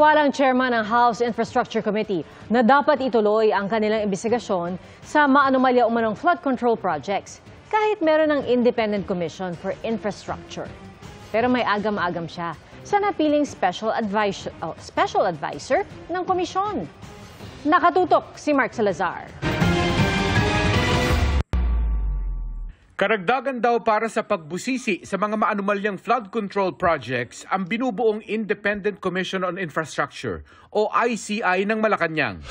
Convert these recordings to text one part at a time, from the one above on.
Naniniwala ang chairman ng House Infrastructure Committee na dapat ituloy ang kanilang investigasyon sa maanomalya umanong flood control projects kahit meron ng Independent Commission for Infrastructure. Pero may agam-agam siya sa napiling special advisor ng komisyon. Nakatutok si Mark Salazar. Karagdagan daw para sa pagbusisi sa mga maanumalyang flood control projects ang binubuong Independent Commission on Infrastructure o ICI ng Malacanang.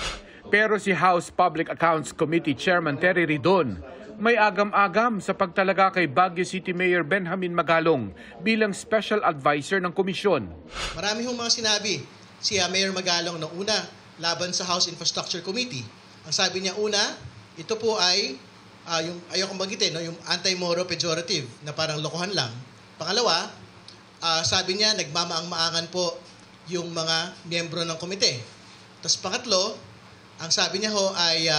Pero si House Public Accounts Committee Chairman Terry Ridon may agam-agam sa pagtalaga kay Baguio City Mayor Benjamin Magalong bilang special advisor ng komisyon. Marami hong mga sinabi si Mayor Magalong na una laban sa House Infrastructure Committee. Ang sabi niya una, ito po ay yung ayokong banggitin, no? Yung anti-moro pejorative na parang lokohan lang. Pangalawa, sabi niya nagmamaang-maangan po yung mga miyembro ng komite. Tapos pangatlo, ang sabi niya ho ay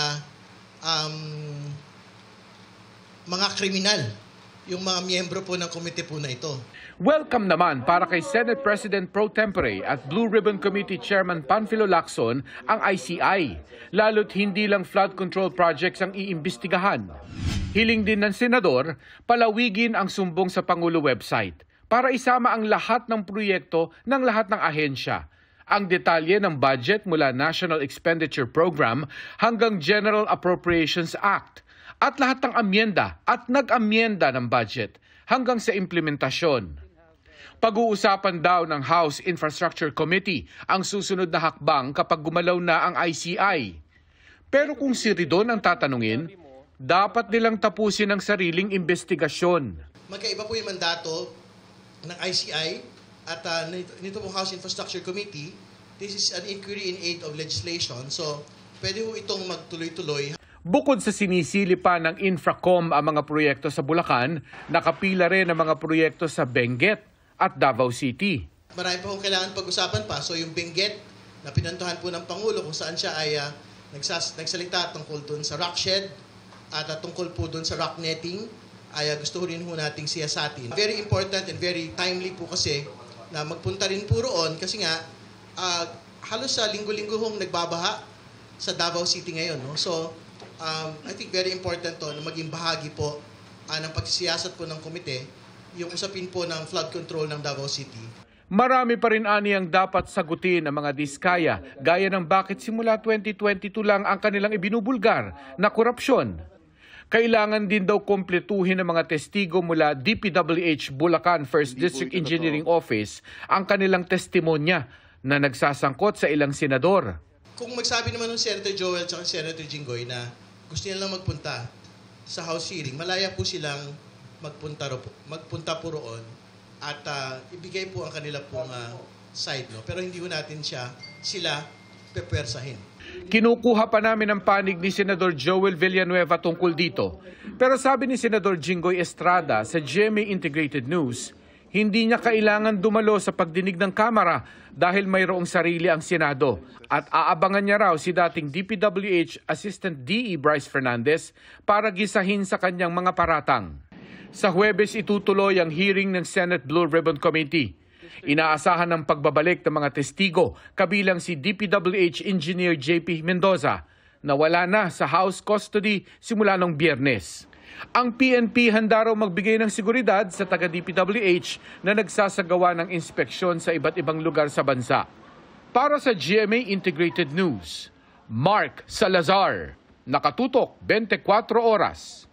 mga kriminal yung mga miyembro po ng komite po na ito. Welcome naman para kay Senate President Pro Tempore at Blue Ribbon Committee Chairman Panfilo Lacson ang ICI, lalo't hindi lang flood control projects ang iimbestigahan. Hiling din ng Senador, palawigin ang sumbong sa Pangulo website para isama ang lahat ng proyekto ng lahat ng ahensya. Ang detalye ng budget mula National Expenditure Program hanggang General Appropriations Act at lahat ng amyenda at nag-amyenda ng budget hanggang sa implementasyon. Pag-uusapan daw ng House Infrastructure Committee ang susunod na hakbang kapag gumalaw na ang ICI. Pero kung si Ridon ang tatanungin, dapat nilang tapusin ang sariling investigasyon. Magkaiba po yung mandato ng ICI at nito pong House Infrastructure Committee. This is an inquiry in aid of legislation. So, pwede po itong magtuloy-tuloy. Bukod sa sinisili pa ng Infracom ang mga proyekto sa Bulacan, nakapila rin ang mga proyekto sa Benguet at Davao City. Marami pa kung kailangan pag-usapan pa. So yung Benguet na pinantuhan po ng Pangulo kung saan siya ay nagsalita tungkol doon sa rock shed at tungkol po doon sa rock netting ay gusto rin po nating siyasatin. Very important and very timely po kasi na magpunta rin po roon kasi nga halos sa linggo-linggo hong nagbabaha sa Davao City ngayon. No? So I think very important to na maging bahagi po ng pagsisiyasat po ng komite yung usapin po ng flood control ng Davao City. Marami pa rin ani ang dapat sagutin ng mga diskaya, gaya ng bakit simula 2022 lang ang kanilang ibinubulgar na korupsyon. Kailangan din daw kumpletuhin ng mga testigo mula DPWH Bulacan 1st District Engineering Office ang kanilang testimonya na nagsasangkot sa ilang senador. Kung magsabi naman ng Senator Joel at Senator Jinggoy na gusto nilang magpunta sa House hearing, malaya po silang magpunta po roon at ibigay po ang kanila pong side. No? Pero hindi po natin sila pepwersahin. Kinukuha pa namin ang panig ni Senador Joel Villanueva tungkol dito. Pero sabi ni Senador Jinggoy Estrada sa GMA Integrated News, hindi niya kailangan dumalo sa pagdinig ng Kamara dahil mayroong sarili ang Senado at aabangan niya raw si dating DPWH Assistant DE Bryce Fernandez para gisahin sa kanyang mga paratang. Sa Huwebes itutuloy ang hearing ng Senate Blue Ribbon Committee. Inaasahan ng pagbabalik ng mga testigo kabilang si DPWH Engineer JP Mendoza na wala na sa House custody simula noong Biyernes. Ang PNP handa raw magbigay ng seguridad sa taga-DPWH na nagsasagawa ng inspeksyon sa iba't ibang lugar sa bansa. Para sa GMA Integrated News, Mark Salazar, nakatutok 24 oras.